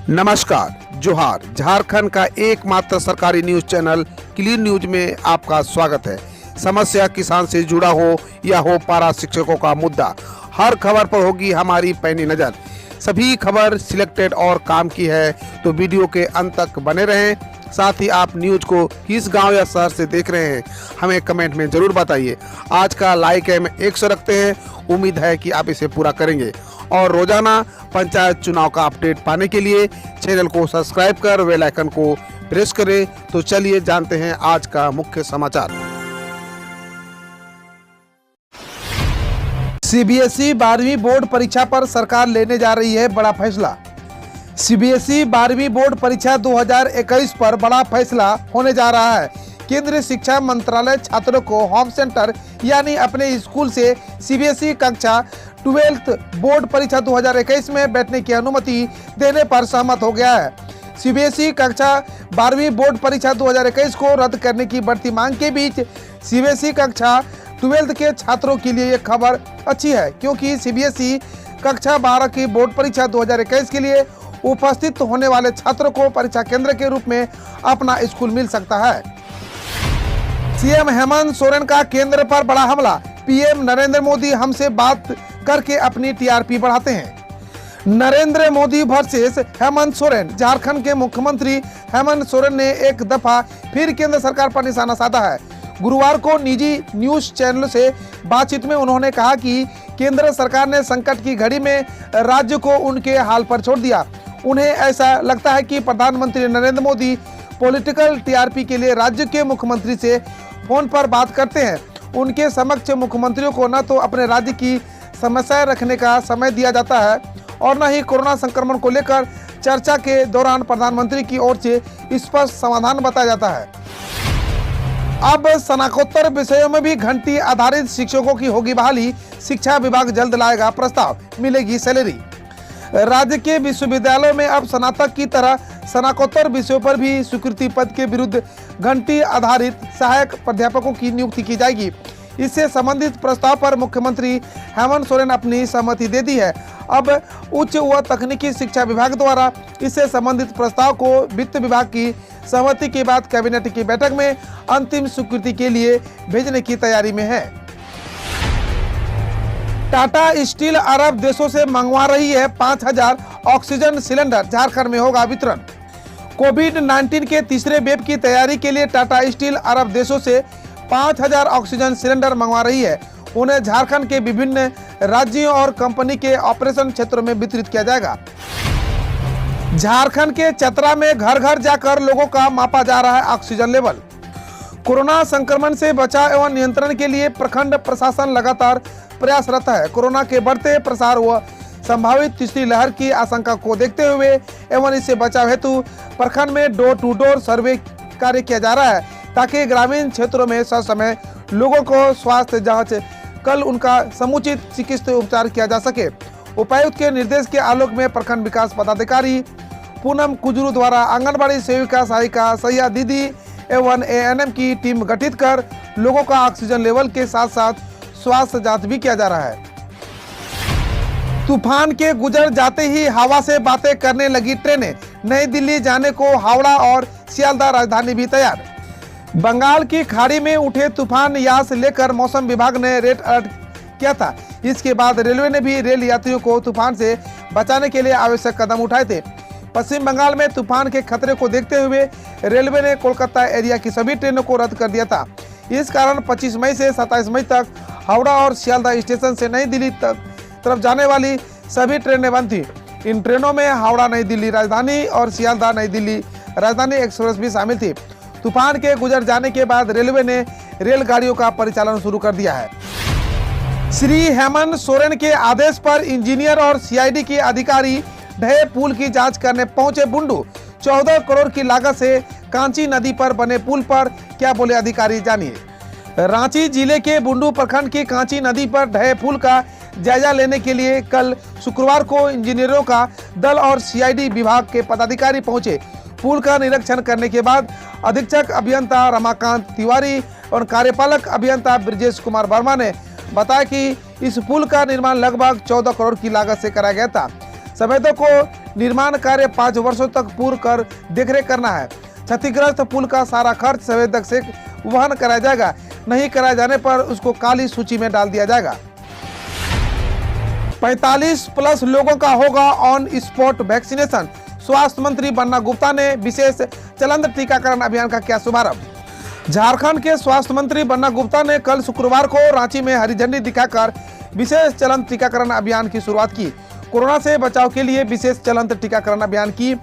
नमस्कार, जोहार। झारखंड का एकमात्र सरकारी न्यूज चैनल क्लीन न्यूज में आपका स्वागत है। समस्या किसान से जुड़ा हो या हो पारा शिक्षकों का मुद्दा, हर खबर पर होगी हमारी पैनी नजर। सभी खबर सिलेक्टेड और काम की है, तो वीडियो के अंत तक बने रहें। साथ ही आप न्यूज को किस गांव या शहर से देख रहे हैं, हमें कमेंट में जरूर बताइए। आज का लाइक हम 100 रखते हैं, उम्मीद है कि आप इसे पूरा करेंगे। और रोजाना पंचायत चुनाव का अपडेट पाने के लिए चैनल को सब्सक्राइब कर बेल आइकन को प्रेस करें। तो चलिए जानते हैं आज का मुख्य समाचार। सीबीएसई 12वीं बोर्ड परीक्षा पर सरकार लेने जा रही है बड़ा फैसला। सीबीएसई 12वीं बोर्ड परीक्षा 2021 पर बड़ा फैसला होने जा रहा है। केंद्रीय शिक्षा मंत्रालय छात्रों को होम सेंटर यानी अपने स्कूल से सीबीएसई कक्षा 12th बोर्ड परीक्षा 2021 में बैठने की अनुमति देने पर सहमत हो गया है। सीबीएसई कक्षा 12वीं बोर्ड परीक्षा 2021 को रद्द करने की बढ़ती मांग के बीच सीबीएसई कक्षा 12th के छात्रों के लिए यह खबर अच्छी है, क्योंकि सीबीएसई कक्षा 12 की बोर्ड परीक्षा 2021 के लिए उपस्थित होने वाले छात्रों को परीक्षा केंद्र के रूप में अपना स्कूल मिल सकता है। सीएम हेमंत सोरेन का केंद्र पर बड़ा हमला। पीएम नरेंद्र मोदी हमसे बात करके अपनी टीआरपी बढ़ाते हैं। नरेंद्र मोदी वर्सेस हेमंत सोरेन। झारखंड के मुख्यमंत्री हेमंत सोरेन ने एक दफा फिर केंद्र सरकार पर निशाना साधा है। गुरुवार को निजी न्यूज चैनल से बातचीत में उन्होंने कहा कि केंद्र सरकार ने संकट की घड़ी में राज्य को उनके हाल पर छोड़ दिया। उन्हें ऐसा लगता है कि प्रधानमंत्री नरेंद्र मोदी पॉलिटिकल टीआरपी के लिए राज्य के मुख्यमंत्री से फोन पर बात करते हैं। उनके समक्ष मुख्यमंत्रियों को न तो अपने राज्य की समस्याएं रखने का समय दिया जाता है और न ही कोरोना संक्रमण को लेकर चर्चा के दौरान प्रधानमंत्री की ओर से स्पष्ट समाधान बताया जाता है। अब स्नातकोत्तर विषयों में भी घंटी आधारित शिक्षकों की होगी बहाली। शिक्षा विभाग जल्द लाएगा प्रस्ताव, मिलेगी सैलरी। राज्य के विश्वविद्यालयों में अब स्नातक की तरह स्नातकोत्तर विषयों पर भी स्वीकृति पद के विरुद्ध घंटी आधारित सहायक प्राध्यापकों की नियुक्ति की जाएगी। इससे संबंधित प्रस्ताव पर मुख्यमंत्री हेमंत सोरेन अपनी सहमति दे दी है। अब उच्च व तकनीकी शिक्षा विभाग द्वारा इससे संबंधित प्रस्ताव को वित्त विभाग की सहमति के बाद कैबिनेट की बैठक में अंतिम स्वीकृति के लिए भेजने की तैयारी में है। टाटा स्टील अरब देशों से मंगवा रही है 5000 ऑक्सीजन सिलेंडर। झारखंड में होगा वितरण। कोविड-19 के तीसरे वेव की तैयारी के लिए टाटा स्टील अरब देशों से 5000 ऑक्सीजन सिलेंडर मंगवा रही है। उन्हें झारखंड के विभिन्न राज्यों और कंपनी के ऑपरेशन क्षेत्रों में वितरित किया जाएगा। झारखंड के चतरा में घर घर जाकर लोगों का मापा जा रहा है ऑक्सीजन लेवल। कोरोना संक्रमण से बचाव एवं नियंत्रण के लिए प्रखंड प्रशासन लगातार प्रयासरत है। कोरोना के बढ़ते प्रसार व संभावित तीसरी लहर की आशंका को देखते हुए एवं इससे बचाव हेतु प्रखंड में डोर टू डोर सर्वे कार्य किया जा रहा है, ताकि ग्रामीण क्षेत्रों में ससमय लोगों को स्वास्थ्य जांच कल उनका समुचित चिकित्सीय उपचार किया जा सके। उपायुक्त के निर्देश के आलोक में प्रखंड विकास पदाधिकारी पूनम कुजरू द्वारा आंगनबाड़ी सेविका, सहायिका, सैया दीदी एवं एएनएम की टीम गठित कर लोगों का ऑक्सीजन लेवल के साथ साथ स्वास्थ्य जांच भी किया जा रहा है। तूफान के गुजर जाते ही हवा से बातें करने लगी ट्रेनें। नई दिल्ली जाने को हावड़ा और सियालदह राजधानी भी तैयार। बंगाल की खाड़ी में उठे तूफान यास लेकर मौसम विभाग ने रेड अलर्ट किया था। इसके बाद रेलवे ने भी रेल यात्रियों को तूफान से बचाने के लिए आवश्यक कदम उठाए थे। पश्चिम बंगाल में तूफान के खतरे को देखते हुए रेलवे ने कोलकाता एरिया की सभी ट्रेनों को रद्द कर दिया था। इस कारण 25 मई से 27 मई तक हावड़ा और सियालदह स्टेशन से नई दिल्ली तरफ जाने वाली सभी ट्रेनें बंद थी। इन ट्रेनों में हावड़ा नई दिल्ली राजधानी और सियालदह नई दिल्ली राजधानी एक्सप्रेस भी शामिल थी। तूफान के गुजर जाने के बाद रेलवे ने रेलगाड़ियों का परिचालन शुरू कर दिया है। श्री हेमंत सोरेन के आदेश पर इंजीनियर और सीआईडी के अधिकारी ढहे पुल की जांच करने पहुंचे बुंडू। 14 करोड़ की लागत से कांची नदी पर बने पुल पर क्या बोले अधिकारी, जानिए। रांची जिले के बुंडू प्रखंड की कांची नदी पर ढहे पुल का जायजा लेने के लिए कल शुक्रवार को इंजीनियरों का दल और सीआईडी विभाग के पदाधिकारी पहुंचे। पुल का निरीक्षण करने के बाद अधीक्षक अभियंता रमाकांत तिवारी और कार्यपालक अभियंता ब्रजेश कुमार वर्मा ने बताया कि इस पुल का निर्माण लगभग 14 करोड़ की लागत से कराया गया था। संवेदक को निर्माण कार्य 5 वर्षों तक पूर्ण कर देखरेख करना है। क्षतिग्रस्त पुल का सारा खर्च संवेदक से वहन कराया जाएगा, नहीं कराए जाने पर उसको काली सूची में डाल दिया जाएगा। 45+ लोगों का होगा ऑन स्पॉट वैक्सीनेशन। स्वास्थ्य मंत्री बन्ना गुप्ता ने विशेष चलंत टीकाकरण अभियान का किया शुभारंभ। झारखंड के स्वास्थ्य मंत्री बन्ना गुप्ता ने कल शुक्रवार को रांची में हरी झंडी दिखाकर विशेष चलंत टीकाकरण अभियान की शुरुआत की। कोरोना से बचाव के लिए विशेष चलंत टीकाकरण अभियान की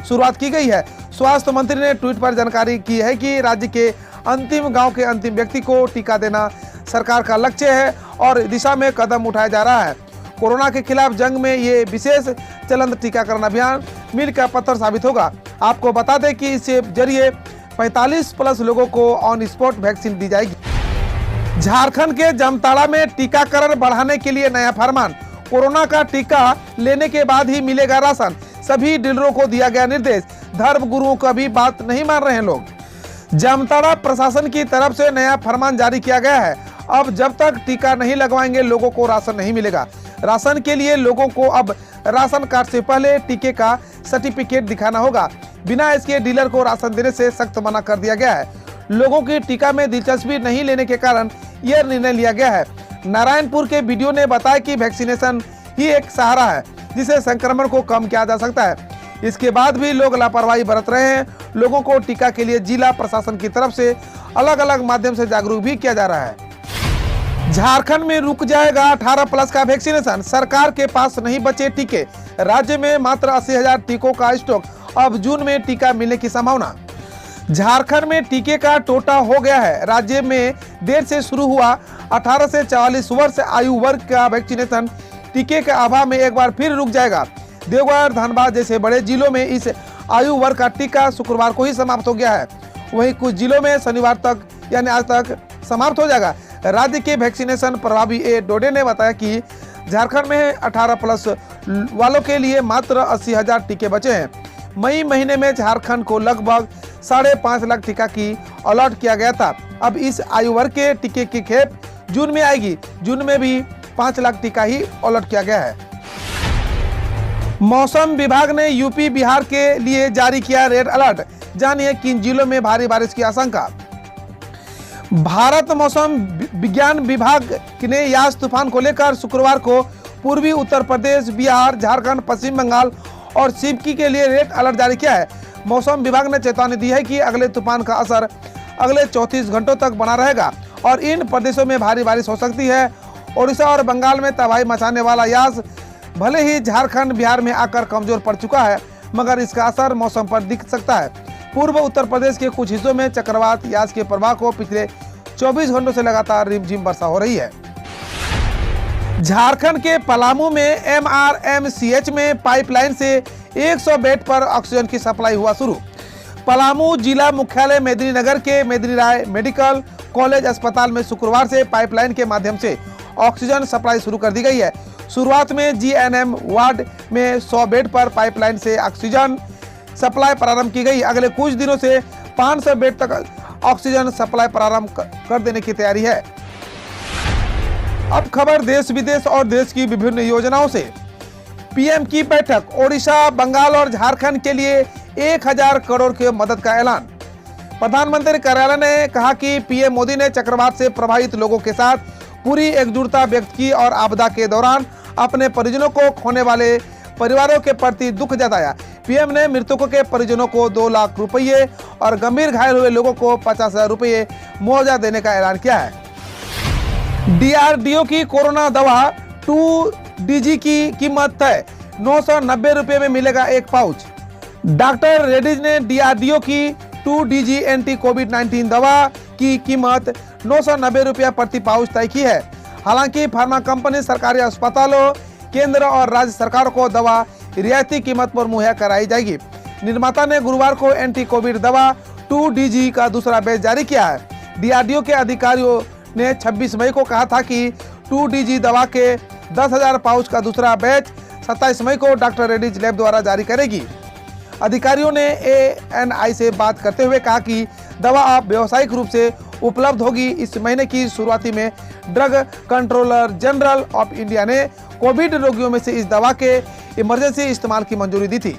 शुरुआत की गई है। स्वास्थ्य मंत्री ने ट्वीट पर जानकारी की है कि राज्य के अंतिम गांव के अंतिम व्यक्ति को टीका देना सरकार का लक्ष्य है और दिशा में कदम उठाया जा रहा है। कोरोना के खिलाफ जंग में ये विशेष चलंत टीकाकरण अभियान मील का पत्थर साबित होगा। आपको बता दें कि इससे जरिए 45+ लोगों को ऑन स्पॉट वैक्सीन दी जाएगी। झारखंड के जामताड़ा में टीकाकरण बढ़ाने के लिए नया फरमान। कोरोना का टीका लेने के बाद ही मिलेगा राशन। सभी डीलरों को दिया गया निर्देश। धर्म गुरुओं का भी बात नहीं मान रहे हैं लोग। जामताड़ा प्रशासन की तरफ से नया फरमान जारी किया गया है। अब जब तक टीका नहीं लगवाएंगे लोगों को राशन नहीं मिलेगा। राशन के लिए लोगों को अब राशन कार्ड से पहले टीके का सर्टिफिकेट दिखाना होगा। बिना इसके डीलर को राशन देने से सख्त मना कर दिया गया है। लोगों की टीका में दिलचस्पी नहीं लेने के कारण यह निर्णय लिया गया है। नारायणपुर के वीडियो ने बताया कि वैक्सीनेशन ही एक सहारा है जिसे संक्रमण को कम किया जा सकता है। इसके बाद भी लोग लापरवाही बरत रहे हैं। लोगों को टीका के लिए जिला प्रशासन की तरफ से अलग अलग माध्यम से जागरूक भी किया जा रहा है। झारखंड में रुक जाएगा 18+ का वैक्सीनेशन। सरकार के पास नहीं बचे टीके। राज्य में मात्र 80,000 टीकों का स्टॉक। अब जून में टीका मिलने की संभावना। झारखंड में टीके का टोटा हो गया है। राज्य में देर से शुरू हुआ 18 से 44 वर्ष आयु वर्ग का वैक्सीनेशन टीके के अभाव में एक बार फिर रुक जाएगा। देवघर, धनबाद जैसे बड़े जिलों में इस आयु वर्ग का टीका शुक्रवार को ही समाप्त हो गया है। वहीं कुछ जिलों में शनिवार तक यानी आज तक समाप्त हो जाएगा। राज्य के वैक्सीनेशन प्रभारी ए डोडे ने बताया कि झारखंड में 18+ वालों के लिए मात्र 80,000 टीके बचे हैं। मई महीने में झारखंड को लगभग 5.5 लाख टीका की अलॉट किया गया था। अब इस आयु वर्ग के टीके की खेप जून में आएगी। जून में भी 5 लाख टीका ही अलॉट किया गया है। मौसम विभाग ने यूपी, बिहार के लिए जारी किया रेड अलर्ट। जानिए किन जिलों में भारी बारिश की आशंका। भारत मौसम विज्ञान विभाग ने यास तूफान को लेकर शुक्रवार को पूर्वी उत्तर प्रदेश, बिहार, झारखंड, पश्चिम बंगाल और सिक्किम के लिए रेड अलर्ट जारी किया है। मौसम विभाग ने चेतावनी दी है कि अगले तूफान का असर अगले 34 घंटों तक बना रहेगा और इन प्रदेशों में भारी बारिश हो सकती है। ओडिशा और बंगाल में तबाही मचाने वाला यास भले ही झारखंड, बिहार में आकर कमजोर पड़ चुका है, मगर इसका असर मौसम पर दिख सकता है। पूर्व उत्तर प्रदेश के कुछ हिस्सों में चक्रवात यास के प्रभाव को पिछले 24 घंटों से लगातार रिमझिम वर्षा हो रही है। झारखंड के पलामू में MRMCH में पाइपलाइन से 100 बेड पर ऑक्सीजन की सप्लाई हुआ शुरू। पलामू जिला मुख्यालय मेदिनीनगर के मेदिनी राय मेडिकल कॉलेज अस्पताल में शुक्रवार से पाइपलाइन के माध्यम से ऑक्सीजन सप्लाई शुरू कर दी गई है। शुरुआत में GNM वार्ड में 100 बेड पर पाइपलाइन से ऑक्सीजन सप्लाई प्रारंभ की गई। अगले कुछ दिनों से 500 बेड तक ऑक्सीजन सप्लाई प्रारंभ कर देने की तैयारी है। अब खबर देश विदेश और देश की विभिन्न योजनाओं से। पीएम की बैठक। ओडिशा, बंगाल और झारखंड के लिए 1000 करोड़ की मदद का ऐलान। प्रधानमंत्री कार्यालय ने कहा कि पीएम मोदी ने चक्रवात से प्रभावित लोगों के साथ पूरी एकजुटता व्यक्त की और आपदा के दौरान अपने परिजनों को खोने वाले परिवारों के प्रति दुख जताया। पीएम ने मृतकों के परिजनों को 2 लाख रुपये और गंभीर घायल हुए लोगों को 50,000 रुपये मुआवजा देने का ऐलान किया है। DRDO की कोरोना दवा 2DG की कीमत तय। 990 रुपये में मिलेगा एक पाउच। डॉक्टर रेड्डीज ने DRDO की 2DG एंटी कोविड-19 दवा की कीमत 990 रुपया प्रति पाउच तय की है। हालांकि फार्मा कंपनी सरकारी अस्पतालों, केंद्र और राज्य सरकारों को दवा रियायती कीमत पर मुहैया कराई जाएगी। निर्माता ने गुरुवार को एंटी कोविड दवा 2DG का दूसरा बैच जारी किया है। DRDO के अधिकारियों ने 26 मई को कहा था कि 2DG दवा के 10,000 पाउच का दूसरा बैच 27 मई को डॉक्टर रेड्डीज लैब द्वारा जारी करेगी। अधिकारियों ने ANI से बात करते हुए कहा कि दवा अब व्यावसायिक रूप से उपलब्ध होगी। इस महीने की शुरुआती में drug controller general of India ने कोविड रोगियों में से इस दवा के इमरजेंसी इस्तेमाल की मंजूरी दी थी।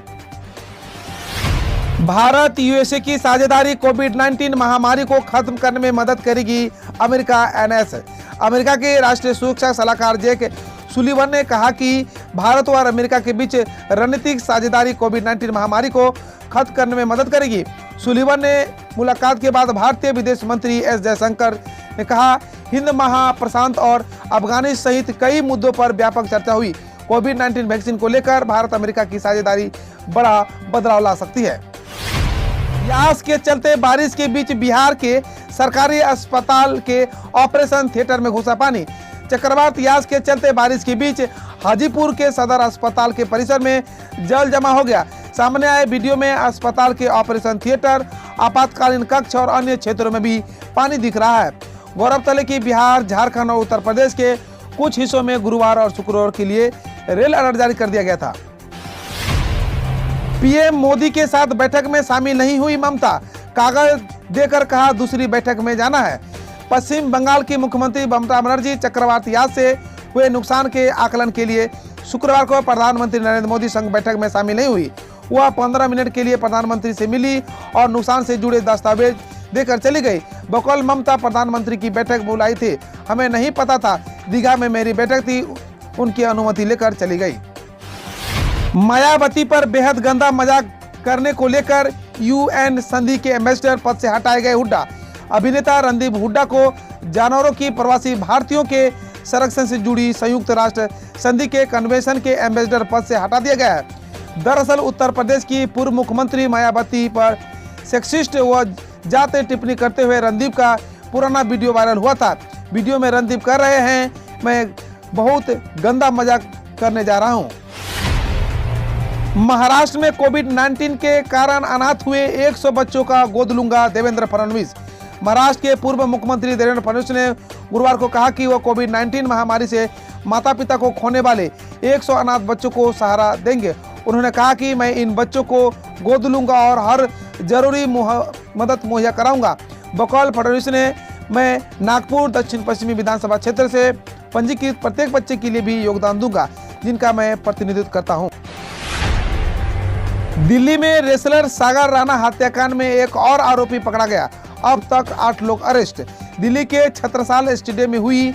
भारत यूएसए की साझेदारी कोविड-19 महामारी को खत्म करने में मदद करेगी, अमेरिका एनएस। अमेरिका के राष्ट्रीय सुरक्षा सलाहकार जेक सुलिवन ने कहा कि भारत और अमेरिका के बीच रणनीतिक साझेदारी कोविड-19 महामारी को खत्म करने में मदद करेगी। सुलिवन ने मुलाकात के बाद भारतीय विदेश मंत्री एस जयशंकर ने कहा, हिंद महाप्रशांत और अफगानिस्तान सहित कई मुद्दों पर व्यापक चर्चा हुई। कोविड-19 वैक्सीन को लेकर भारत अमेरिका की साझेदारी बड़ा बदलाव ला सकती है। यास के चलते बारिश के बीच बिहार के सरकारी अस्पताल के ऑपरेशन थिएटर में घुसा पानी। चक्रवात यास के चलते बारिश के बीच हाजीपुर के सदर अस्पताल के परिसर में जल जमा हो गया। सामने आए वीडियो में अस्पताल के ऑपरेशन थिएटर, आपातकालीन कक्ष और अन्य क्षेत्रों में भी पानी दिख रहा है। गौरतलब है कि बिहार, झारखंड और उत्तर प्रदेश के कुछ हिस्सों में गुरुवार और शुक्रवार के लिए रेल अलर्ट जारी कर दिया गया था। पीएम मोदी के साथ बैठक में शामिल नहीं हुई ममता, कागज देकर कहा दूसरी बैठक में जाना है। पश्चिम बंगाल की मुख्यमंत्री ममता बनर्जी चक्रवात यास से हुए नुकसान के आकलन के लिए शुक्रवार को प्रधानमंत्री नरेंद्र मोदी संग बैठक में शामिल नहीं हुई। वह 15 मिनट के लिए प्रधानमंत्री से मिली और नुकसान से जुड़े दस्तावेज देकर चली गई। बकौल ममता प्रधानमंत्री की बैठक बुलाई थी, हमें नहीं पता था, दीघा में मेरी बैठक थी, उनकी अनुमति लेकर चली गई। मायावती पर बेहद गंदा मजाक करने को लेकर यूएन संधि के एम्बेसडर पद से हटाए गए हुड्डा। अभिनेता रणदीप हुड्डा को जानवरों की प्रवासी भारतीयों के संरक्षण से जुड़ी संयुक्त राष्ट्र संधि के कन्वेंशन के एम्बेसडर पद से हटा दिया गया है। दरअसल उत्तर प्रदेश की पूर्व मुख्यमंत्री मायावती पर सेक्सिस्ट व जातीय टिप्पणी करते हुए रणदीप का पुराना वीडियो वायरल हुआ था। वीडियो में रणदीप कर रहे हैं, मैं बहुत गंदा मजाक करने जा रहा हूँ। महाराष्ट्र में कोविड-19 के कारण अनाथ हुए 100 बच्चों का गोद लूंगा, देवेंद्र फडणवीस। महाराष्ट्र के पूर्व मुख्यमंत्री देवेंद्र फडणवीस ने गुरुवार को कहा कि वह कोविड-19 महामारी से माता पिता को खोने वाले 100 अनाथ बच्चों को सहारा देंगे। उन्होंने कहा कि मैं इन बच्चों को गोद लूंगा और हर जरूरी मदद मुहैया कराऊंगा। बकौल फडणवीस ने मैं नागपुर दक्षिण पश्चिमी विधानसभा क्षेत्र से पंजीकृत प्रत्येक बच्चे के लिए भी योगदान दूंगा, जिनका मैं प्रतिनिधित्व करता हूं। दिल्ली में रेसलर सागर राणा हत्याकांड में एक और आरोपी पकड़ा गया। अब तक 8 लोग अरेस्ट। दिल्ली के छत्रसाल स्टेडियम में हुई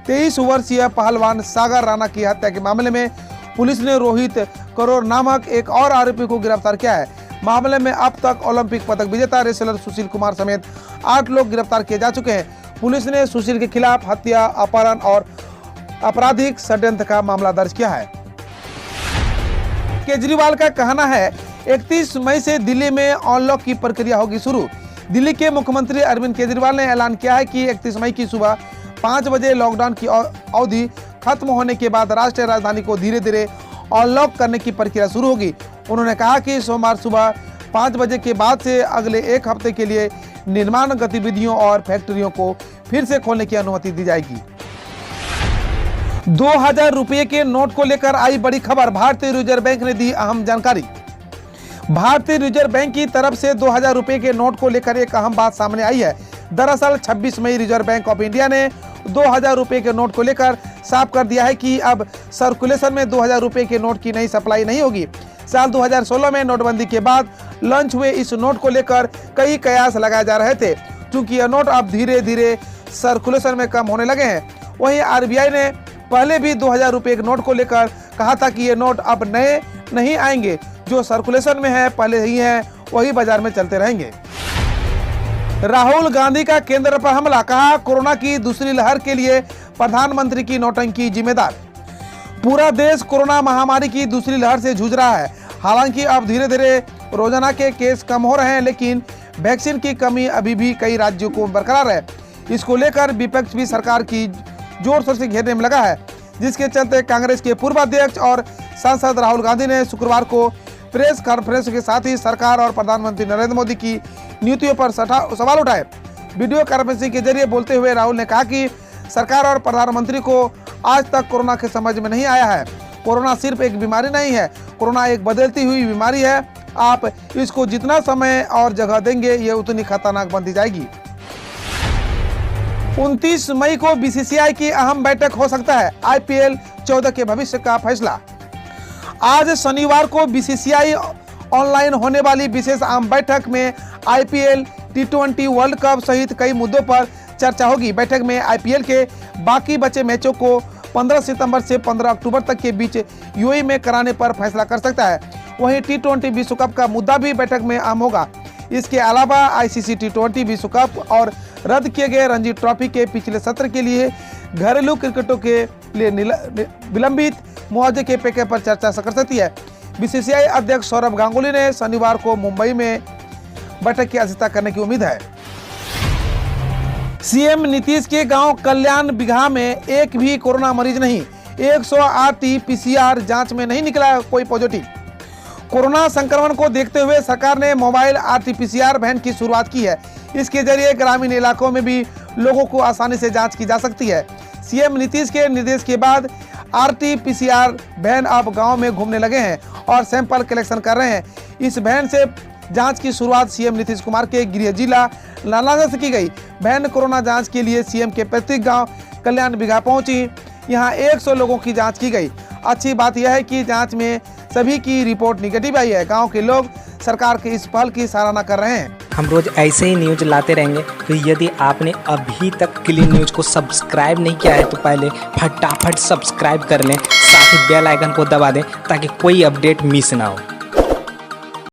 23 वर्षीय पहलवान सागर राणा की हत्या के मामले में पुलिस ने रोहित करोर नामक एक और आरोपी को गिरफ्तार किया है। मामले में अब तक ओलंपिक पदक विजेता रेसलर सुशील कुमार समेत 8 लोग गिरफ्तार किए जा चुके हैं। पुलिस ने सुशील के खिलाफ हत्या, अपहरण और आपराधिक षड्यंत्र का मामला दर्ज किया है। केजरीवाल का कहना है 31 मई से दिल्ली में अनलॉक की प्रक्रिया होगी शुरू। दिल्ली के मुख्यमंत्री अरविंद केजरीवाल ने ऐलान किया है कि 31 मई की सुबह 5 बजे लॉकडाउन की अवधि खत्म होने के बाद राष्ट्रीय राजधानी को धीरे धीरे अनलॉक करने की प्रक्रिया शुरू होगी। उन्होंने कहा कि सोमवार सुबह 5 बजे के बाद से अगले 1 हफ्ते के लिए निर्माण गतिविधियों और फैक्ट्रियों को फिर से खोलने की अनुमति दी जाएगी। 2000 रुपये के नोट को लेकर आई बड़ी खबर, भारतीय रिजर्व बैंक ने दी अहम जानकारी। भारतीय रिजर्व बैंक की तरफ से 2000 रुपये के नोट को लेकर एक अहम बात सामने आई है। दरअसल 26 मई रिजर्व बैंक ऑफ इंडिया ने 2000 रुपये के नोट को लेकर साफ कर दिया है कि अब सर्कुलेशन में 2000 रुपये के नोट की नई सप्लाई नहीं होगी। साल 2016 में नोटबंदी के बाद लॉन्च हुए इस नोट को लेकर कई कयास लगाए जा रहे थे, क्योंकि यह नोट अब धीरे धीरे सर्कुलेशन में कम होने लगे हैं। वहीं आरबीआई ने पहले भी 2000 रुपये के नोट को लेकर कहा था कि ये नोट अब नए नहीं आएंगे, जो सर्कुलेशन में है पहले ही है वही बाजार में चलते रहेंगे। राहुल गांधी का केंद्र पर हमला, कहा कोरोना की दूसरी लहर के लिए प्रधानमंत्री की नौटंकी जिम्मेदार। पूरा देश कोरोना महामारी की दूसरी लहर से जूझ रहा है। हालांकि अब धीरे धीरे रोजाना के केस कम हो रहे हैं, लेकिन वैक्सीन की कमी अभी भी कई राज्यों को बरकरार है। इसको लेकर विपक्ष भी सरकार की जोर शोर से घेरने में लगा है, जिसके चलते कांग्रेस के पूर्व अध्यक्ष और सांसद राहुल गांधी ने शुक्रवार को प्रेस कॉन्फ्रेंस के साथ ही सरकार और प्रधानमंत्री नरेंद्र मोदी की नीतियों पर सवाल उठाए। वीडियो कॉन्फ्रेंसिंग के जरिए बोलते हुए राहुल ने कहा कि सरकार और प्रधानमंत्री को आज तक कोरोना के समझ में नहीं आया है। कोरोना सिर्फ एक बीमारी नहीं है, कोरोना एक बदलती हुई बीमारी है। आप इसको जितना समय और जगह देंगे, ये उतनी खतरनाक बनती जाएगी। 29 मई को बीसीसीआई की अहम बैठक हो सकता है, आईपीएल 14 के भविष्य का फैसला। आज शनिवार को बीसीसीआई ऑनलाइन होने वाली विशेष आम बैठक में आईपीएल, टी20 वर्ल्ड कप सहित कई मुद्दों पर चर्चा होगी। बैठक में आईपीएल के बाकी बचे मैचों को 15 सितंबर से 15 अक्टूबर तक के बीच यूएई में कराने पर फैसला कर सकता है। वहीं टी20 विश्व कप का मुद्दा भी बैठक में आम होगा। इसके अलावा आईसीसी टी20 विश्व कप और रद्द किए गए रणजी ट्रॉफी के पिछले सत्र के लिए घरेलू क्रिकेटों के लिए विलंबित मुआवजे के पैकेज पर चर्चा कर सकती है। बीसीसीआई अध्यक्ष सौरभ गांगुली ने शनिवार को मुंबई में बैठक की अध्यक्षता करने की उम्मीद है। सीएम नीतीश के गांव कल्याण बिघा में एक भी कोरोना मरीज नहीं। 108 पीसीआर जांच में नहीं निकला कोई पॉजिटिव। कोरोना संक्रमण को देखते हुए सरकार ने मोबाइल आरटीपीसीआर वैन की शुरुआत की है। इसके जरिए ग्रामीण इलाकों में भी लोगों को आसानी से जांच की जा सकती है। सीएम नीतीश के निर्देश के बाद आरटीपीसीआर वैन अब गांव में घूमने लगे हैं और सैंपल कलेक्शन कर रहे हैं। इस वैन से जांच की शुरुआत सीएम नीतीश कुमार के गृह जिला नालंदा से की गई। वैन कोरोना जांच के लिए सीएम के पैतृक गांव कल्याण बिघा पहुंची। यहां 100 लोगों की जांच की गई। अच्छी बात यह है कि जांच में सभी की रिपोर्ट निगेटिव आई है। गांव के लोग सरकार के इस पहल की सराहना कर रहे हैं। हम रोज ऐसे ही न्यूज लाते रहेंगे, तो यदि आपने अभी तक क्लीन न्यूज को सब्सक्राइब नहीं किया है तो पहले फटाफट सब्सक्राइब कर लें, साथ ही बेल आइकन को दबा दें ताकि कोई अपडेट मिस ना हो।